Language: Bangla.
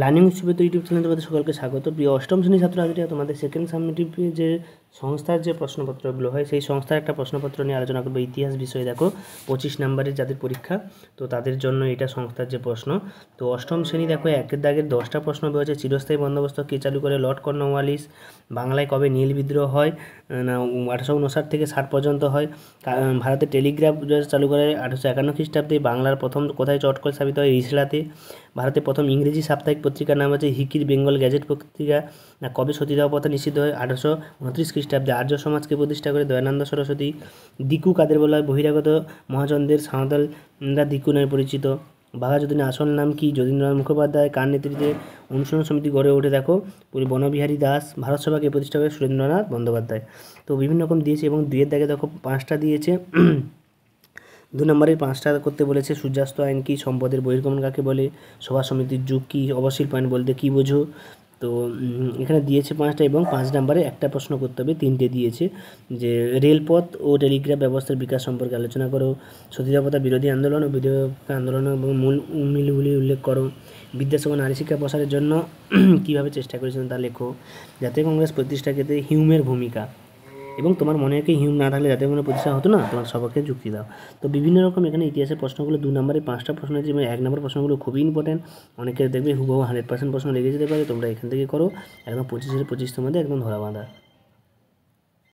লার্নিং উৎসবে তো ইউটিউব চ্যানেলে তোমাদের সকলকে স্বাগত। প্রিয় অষ্টম শ্রেণীর ছাত্রছাত্রীরা, তোমাদের সেকেন্ড সাবমিটিভ যে সংস্থার যে প্রশ্নপত্রগুলো হয় সেই সংস্থার একটা প্রশ্নপত্র নিয়ে আলোচনা করবো। ইতিহাস বিষয়ে দেখো 25 নম্বরের যাদের পরীক্ষা, তো তাদের জন্য এটা সংস্থার যে প্রশ্ন। তো অষ্টম শ্রেণী দেখো, একের দাগের 10টা প্রশ্ন রয়েছে। চিরস্থায়ী বন্দোবস্ত কে চালু করে? Lord Cornwallis. বাংলায় কবে নীল বিদ্রোহ হয়? না 1859 থেকে 60 পর্যন্ত হয়। ভারতে টেলিগ্রাফ চালু করে 1851 খ্রিস্টাব্দে। বাংলার প্রথম কোথায় চটকল স্থাপিত হয়? রিসলাতে। ভারতে প্রথম ইংরেজি সাপ্তাহিক পত্রিকার নাম হচ্ছে হিকির বেঙ্গল গ্যাজেট পত্রিকা। না কবে সতীদাহ প্রথা নিষিদ্ধ হয়? 1829 খ্রিস্টাব্দে। আর্য সমাজকে প্রতিষ্ঠা করে দয়ানন্দ সরস্বতী। দিকু কাদের বলা হয়? বহিরাগত মহাজনদের। সাঁওতালরা দিকু নামে পরিচিত। বাঘা যতীনের আসল নাম কি? যতীন্দ্রনাথ মুখোপাধ্যায়। কার নেতৃত্বে অনুশীলন সমিতি গড়ে ওঠে? দেখো বনবিহারী দাস। ভারত সভাকে প্রতিষ্ঠা করে সুরেন্দ্রনাথ বন্দ্যোপাধ্যায়। তো বিভিন্ন রকম দিয়েছে এবং দুইয়ের দাগে দেখো 5টা দিয়েছে। 2 নম্বরের 5টা করতে বলেছে। সূর্যাস্ত আইন কি? সম্পদের বহির্গমন কাকে বলে? সভা সমিতির যুগ কি? অবশীল পয়েন্ট বলতে কী বোঝো? তো এখানে দিয়েছে 5টা এবং 5 নম্বরে একটা প্রশ্ন করতে হবে। 3টে দিয়েছে যে রেলপথ ও টেলিগ্রাফ ব্যবস্থার বিকাশ সম্পর্কে আলোচনা করো। সতীদাহ প্রথা বিরোধী আন্দোলন ও বিধবা আন্দোলন এবং মূল মিলগুলি উল্লেখ করো। বিদ্যাসাগর নারী শিক্ষা প্রসারের জন্য কীভাবে চেষ্টা করেছিলেন তা লেখো। জাতীয় কংগ্রেস প্রতিষ্ঠার ক্ষেত্রে হিউমের ভূমিকা, এবং তোমার মনে হয় কি হিউম না থাকলে জাতীয় কোনো প্রতিষ্ঠা হতো না, তোমার সবাইকে যুক্তি দাও। তো বিভিন্ন রকম এখানে ইতিহাসের প্রশ্নগুলো 2 নম্বরে 5টা প্রশ্ন আছে এবং 1 নম্বর প্রশ্নগুলো খুবই ইম্পর্টেন্ট। অনেকে দেখবে হুবহু 100% প্রশ্ন লেগে যেতে পারে। তোমরা এখান থেকে করো, একদম 25-এর 25 তোমাদের একদম ধরা বাঁধা।